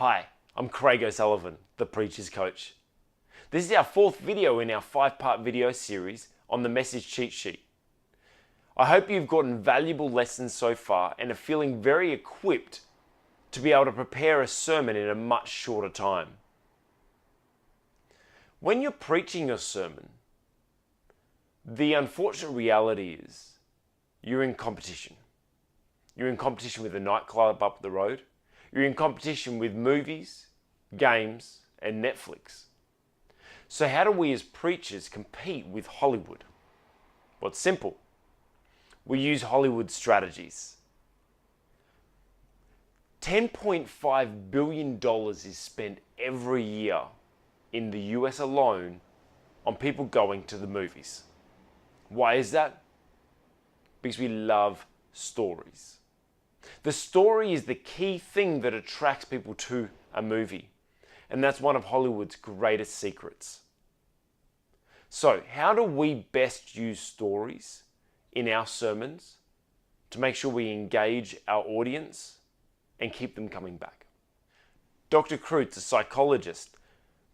Hi, I'm Craig O'Sullivan, the Preacher's Coach. This is our fourth video in our 5-part video series on the message cheat sheet. I hope you've gotten valuable lessons so far and are feeling very equipped to be able to prepare a sermon in a much shorter time. When you're preaching your sermon, the unfortunate reality is you're in competition. You're in competition with the nightclub up the road. You're in competition with movies, games, and Netflix. So how do we as preachers compete with Hollywood? Well, it's simple. We use Hollywood strategies. $10.5 billion is spent every year in the US alone on people going to the movies. Why is that? Because we love stories. The story is the key thing that attracts people to a movie. And that's one of Hollywood's greatest secrets. So, how do we best use stories in our sermons to make sure we engage our audience and keep them coming back? Dr. Kreutz, a psychologist,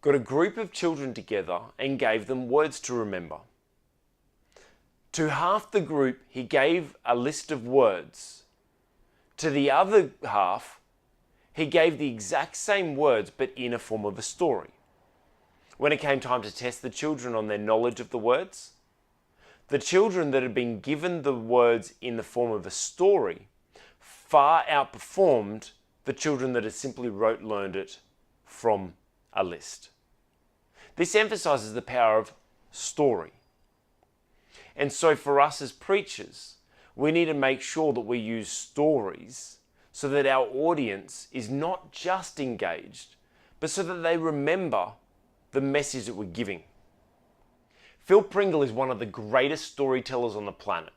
got a group of children together and gave them words to remember. To half the group, he gave a list of words. To the other half, he gave the exact same words but in a form of a story. When it came time to test the children on their knowledge of the words, the children that had been given the words in the form of a story far outperformed the children that had simply learned it from a list. This emphasizes the power of story. And so for us as preachers, we need to make sure that we use stories so that our audience is not just engaged, but so that they remember the message that we're giving. Phil Pringle is one of the greatest storytellers on the planet.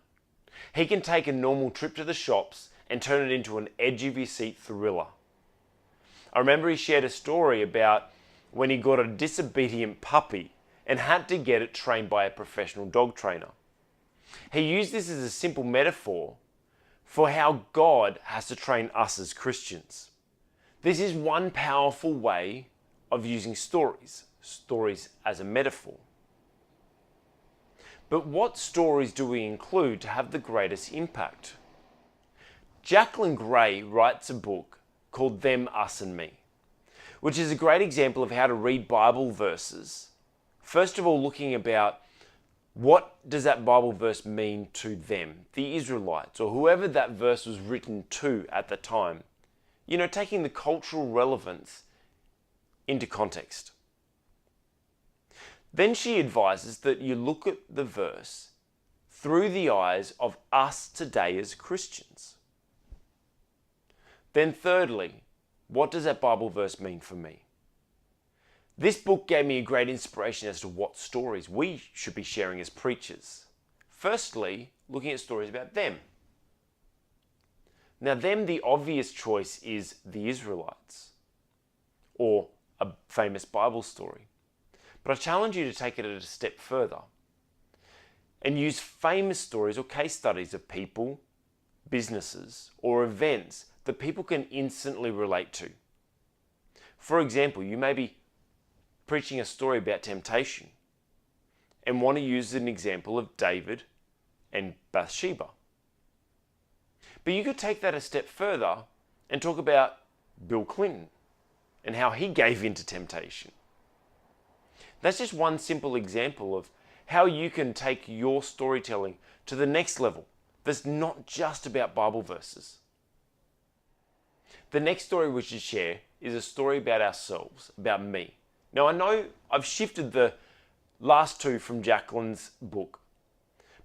He can take a normal trip to the shops and turn it into an edge-of-your-seat thriller. I remember he shared a story about when he got a disobedient puppy and had to get it trained by a professional dog trainer. He used this as a simple metaphor for how God has to train us as Christians. This is one powerful way of using stories as a metaphor. But what stories do we include to have the greatest impact? Jacqueline Gray writes a book called Them, Us and Me, which is a great example of how to read Bible verses. First of all, looking about what does that Bible verse mean to them, the Israelites, or whoever that verse was written to at the time? Taking the cultural relevance into context. Then she advises that you look at the verse through the eyes of us today as Christians. Then thirdly, what does that Bible verse mean for me? This book gave me a great inspiration as to what stories we should be sharing as preachers. Firstly, looking at stories about them. Now, the obvious choice is the Israelites, or a famous Bible story. But I challenge you to take it a step further and use famous stories or case studies of people, businesses, or events that people can instantly relate to. For example, you may be preaching a story about temptation and want to use an example of David and Bathsheba. But you could take that a step further and talk about Bill Clinton and how he gave in to temptation. That's just one simple example of how you can take your storytelling to the next level that's not just about Bible verses. The next story we should share is a story about ourselves, about me. Now, I know I've shifted the last two from Jacqueline's book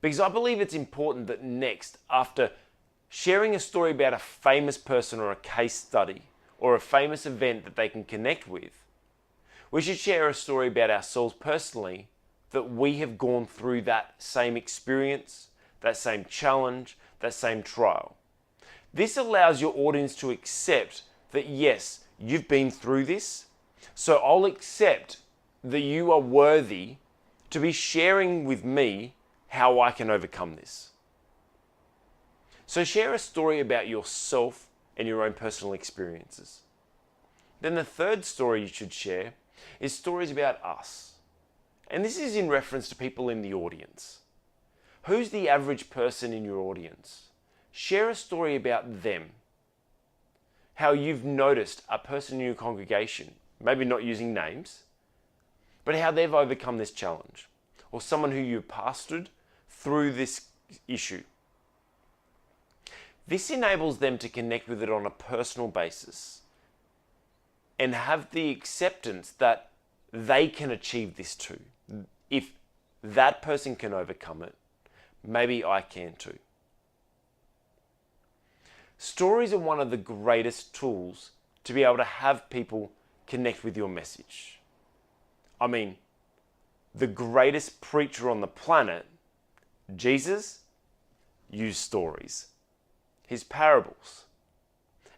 because I believe it's important that next, after sharing a story about a famous person or a case study or a famous event that they can connect with, we should share a story about ourselves personally that we have gone through that same experience, that same challenge, that same trial. This allows your audience to accept that yes, you've been through this, so I'll accept that you are worthy to be sharing with me how I can overcome this. So share a story about yourself and your own personal experiences. Then the third story you should share is stories about us. And this is in reference to people in the audience. Who's the average person in your audience? Share a story about them. How you've noticed a person in your congregation, maybe not using names, but how they've overcome this challenge. Or someone who you've pastored through this issue. This enables them to connect with it on a personal basis and have the acceptance that they can achieve this too. If that person can overcome it, maybe I can too. Stories are one of the greatest tools to be able to have people connect with your message. I mean, the greatest preacher on the planet, Jesus, used stories, his parables.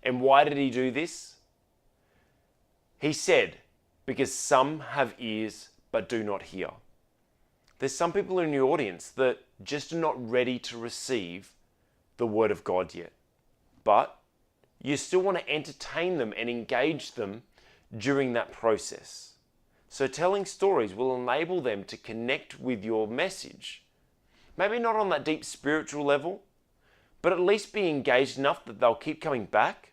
And why did he do this? He said, because some have ears but do not hear. There's some people in your audience that just are not ready to receive the Word of God yet. But you still want to entertain them and engage them during that process. So telling stories will enable them to connect with your message. Maybe not on that deep spiritual level, but at least be engaged enough that they'll keep coming back.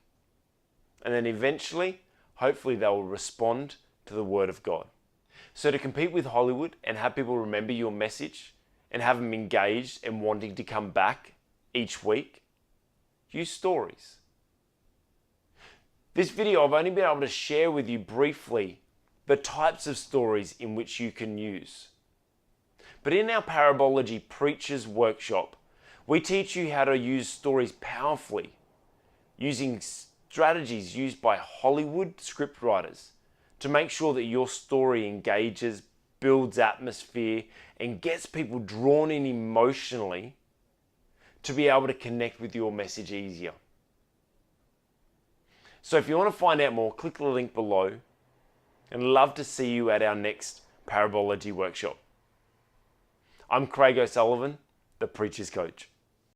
And then eventually, hopefully they will respond to the Word of God. So to compete with Hollywood and have people remember your message and have them engaged and wanting to come back each week, use stories. This video, I've only been able to share with you briefly the types of stories in which you can use. But in our Parabology Preachers Workshop, we teach you how to use stories powerfully, using strategies used by Hollywood scriptwriters to make sure that your story engages, builds atmosphere, and gets people drawn in emotionally to be able to connect with your message easier. So if you want to find out more, click the link below, and love to see you at our next Parabology workshop. I'm Craig O'Sullivan, the Preacher's Coach.